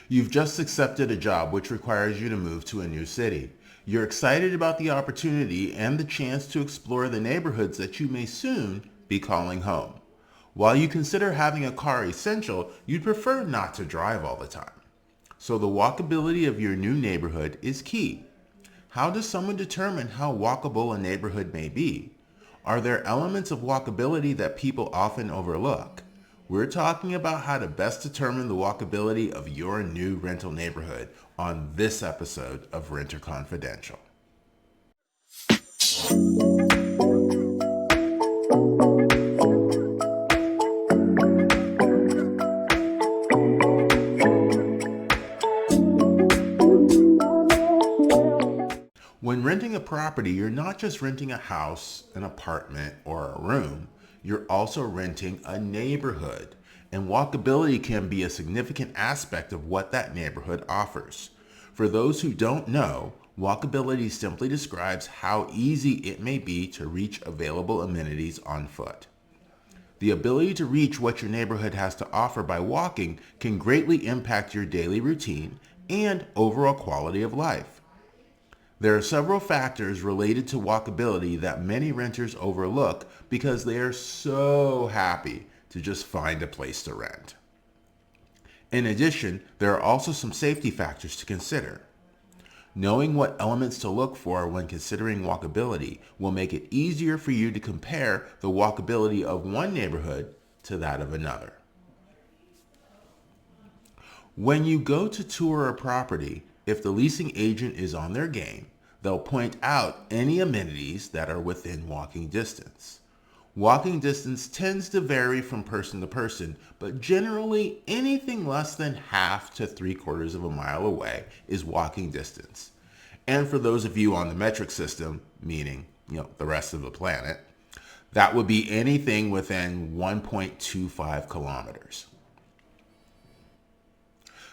You've just accepted a job which requires you to move to a new city. You're excited about the opportunity and the chance to explore the neighborhoods that you may soon be calling home. While you consider having a car essential, you'd prefer not to drive all the time. So the walkability of your new neighborhood is key. How does someone determine how walkable a neighborhood may be? Are there elements of walkability that people often overlook? We're talking about how to best determine the walkability of your new rental neighborhood on this episode of Renter Confidential. When renting a property, you're not just renting a house, an apartment, or a room. You're also renting a neighborhood. And walkability can be a significant aspect of what that neighborhood offers. For those who don't know, walkability simply describes how easy it may be to reach available amenities on foot. The ability to reach what your neighborhood has to offer by walking can greatly impact your daily routine and overall quality of life. There are several factors related to walkability that many renters overlook because they are so happy to just find a place to rent. In addition, there are also some safety factors to consider. Knowing what elements to look for when considering walkability will make it easier for you to compare the walkability of one neighborhood to that of another. When you go to tour a property, if the leasing agent is on their game, they'll point out any amenities that are within walking distance. Walking distance tends to vary from person to person, but generally anything less than half to 3/4 of a mile away is walking distance. And for those of you on the metric system, meaning, the rest of the planet, that would be anything within 1.25 kilometers.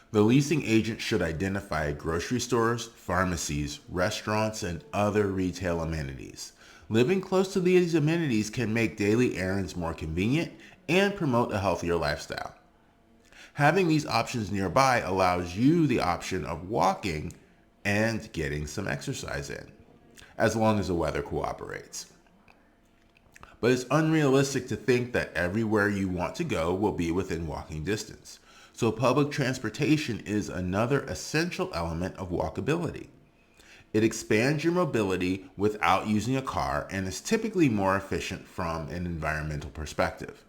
The leasing agent should identify grocery stores, pharmacies, restaurants, and other retail amenities. Living close to these amenities can make daily errands more convenient and promote a healthier lifestyle. Having these options nearby allows you the option of walking and getting some exercise in, as long as the weather cooperates. But it's unrealistic to think that everywhere you want to go will be within walking distance. So public transportation is another essential element of walkability. It expands your mobility without using a car and is typically more efficient from an environmental perspective.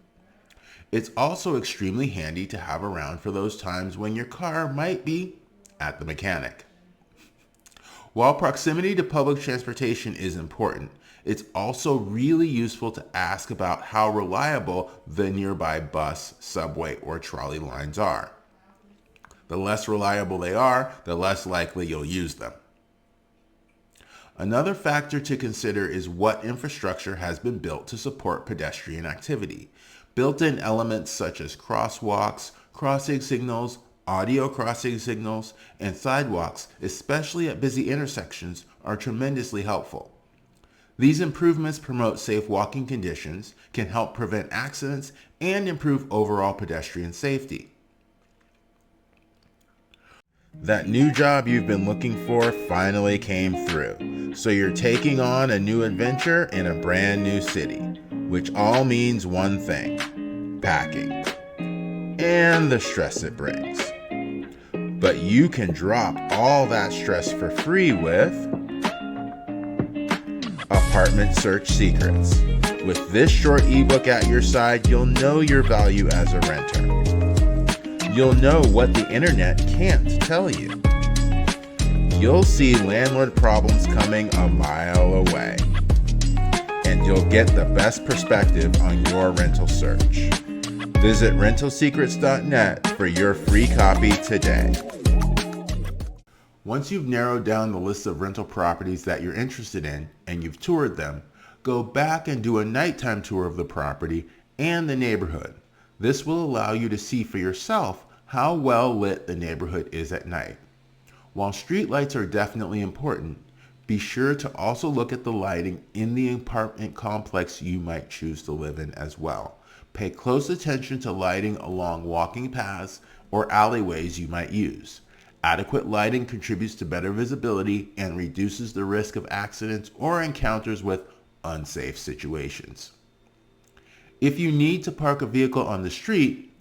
It's also extremely handy to have around for those times when your car might be at the mechanic. While proximity to public transportation is important, it's also really useful to ask about how reliable the nearby bus, subway, or trolley lines are. The less reliable they are, the less likely you'll use them. Another factor to consider is what infrastructure has been built to support pedestrian activity. Built-in elements such as crosswalks, crossing signals, audio crossing signals, and sidewalks, especially at busy intersections, are tremendously helpful. These improvements promote safe walking conditions, can help prevent accidents, and improve overall pedestrian safety. That new job you've been looking for finally came through, so you're taking on a new adventure in a brand new city, which all means one thing: packing, and the stress it brings. But you can drop all that stress for free with Apartment Search Secrets. With this short ebook at your side, you'll know your value as a renter. You'll know what the internet can't tell you. You'll see landlord problems coming a mile away. And you'll get the best perspective on your rental search. Visit rentalsecrets.net for your free copy today. Once you've narrowed down the list of rental properties that you're interested in and you've toured them, go back and do a nighttime tour of the property and the neighborhood. This will allow you to see for yourself how well lit the neighborhood is at night. While street lights are definitely important, be sure to also look at the lighting in the apartment complex you might choose to live in as well. Pay close attention to lighting along walking paths or alleyways you might use. Adequate lighting contributes to better visibility and reduces the risk of accidents or encounters with unsafe situations. If you need to park a vehicle on the street,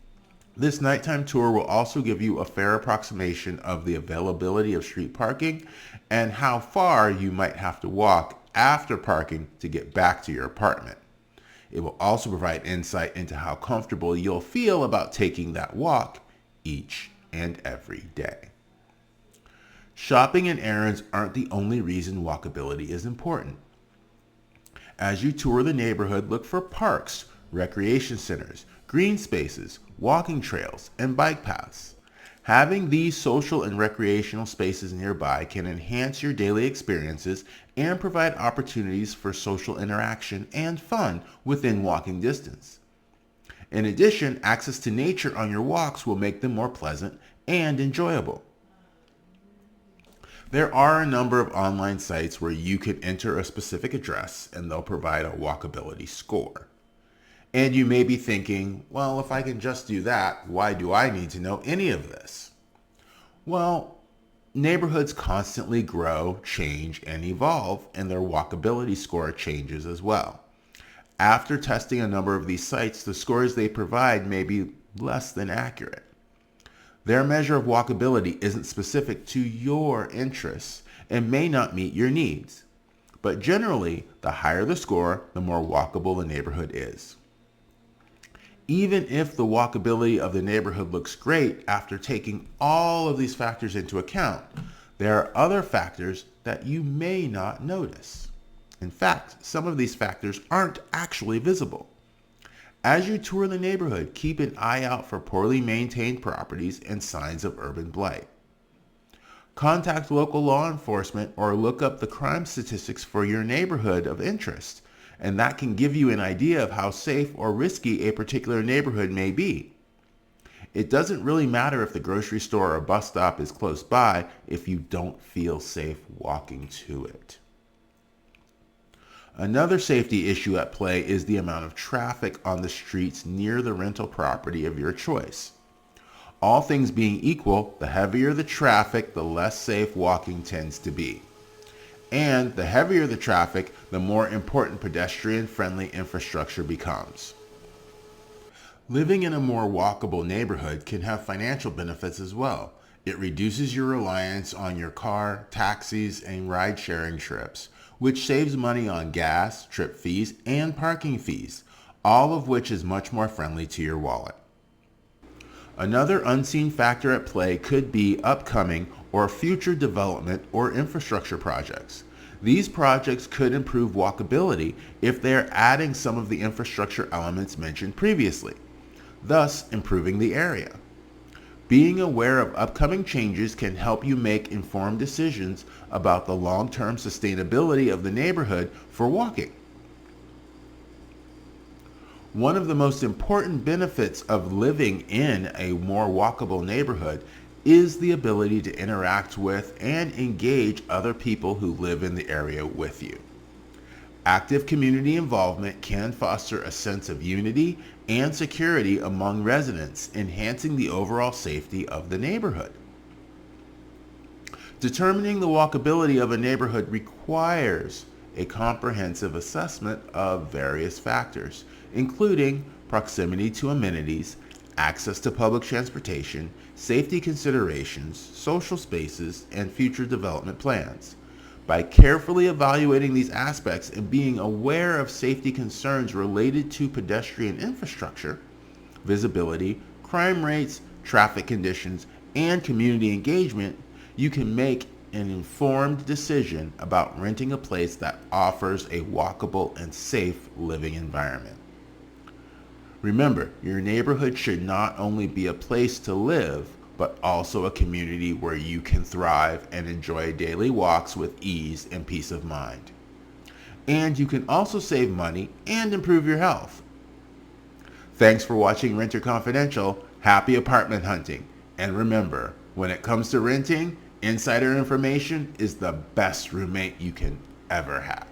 this nighttime tour will also give you a fair approximation of the availability of street parking and how far you might have to walk after parking to get back to your apartment. It will also provide insight into how comfortable you'll feel about taking that walk each and every day. Shopping and errands aren't the only reason walkability is important. As you tour the neighborhood, look for parks, recreation centers, green spaces, walking trails, and bike paths. Having these social and recreational spaces nearby can enhance your daily experiences and provide opportunities for social interaction and fun within walking distance. In addition, access to nature on your walks will make them more pleasant and enjoyable. There are a number of online sites where you can enter a specific address and they'll provide a walkability score. And you may be thinking, well, if I can just do that, why do I need to know any of this? Well, neighborhoods constantly grow, change, and evolve, and their walkability score changes as well. After testing a number of these sites, the scores they provide may be less than accurate. Their measure of walkability isn't specific to your interests and may not meet your needs. But generally, the higher the score, the more walkable the neighborhood is. Even if the walkability of the neighborhood looks great after taking all of these factors into account, there are other factors that you may not notice. In fact, some of these factors aren't actually visible. As you tour the neighborhood, keep an eye out for poorly maintained properties and signs of urban blight. Contact local law enforcement or look up the crime statistics for your neighborhood of interest, and that can give you an idea of how safe or risky a particular neighborhood may be. It doesn't really matter if the grocery store or bus stop is close by if you don't feel safe walking to it. Another safety issue at play is the amount of traffic on the streets near the rental property of your choice. All things being equal, the heavier the traffic, the less safe walking tends to be. And the heavier the traffic, the more important pedestrian-friendly infrastructure becomes. Living in a more walkable neighborhood can have financial benefits as well. It reduces your reliance on your car, taxis, and ride-sharing trips, which saves money on gas, trip fees, and parking fees, all of which is much more friendly to your wallet. Another unseen factor at play could be upcoming or future development or infrastructure projects. These projects could improve walkability if they are adding some of the infrastructure elements mentioned previously, thus improving the area. Being aware of upcoming changes can help you make informed decisions about the long-term sustainability of the neighborhood for walking. One of the most important benefits of living in a more walkable neighborhood is the ability to interact with and engage other people who live in the area with you. Active community involvement can foster a sense of unity and security among residents, enhancing the overall safety of the neighborhood. Determining the walkability of a neighborhood requires a comprehensive assessment of various factors, including proximity to amenities, access to public transportation, safety considerations, social spaces, and future development plans. By carefully evaluating these aspects and being aware of safety concerns related to pedestrian infrastructure, visibility, crime rates, traffic conditions, and community engagement, you can make an informed decision about renting a place that offers a walkable and safe living environment. Remember, your neighborhood should not only be a place to live, but also a community where you can thrive and enjoy daily walks with ease and peace of mind. And you can also save money and improve your health. Thanks for watching Renter Confidential. Happy apartment hunting. And remember, when it comes to renting, insider information is the best roommate you can ever have.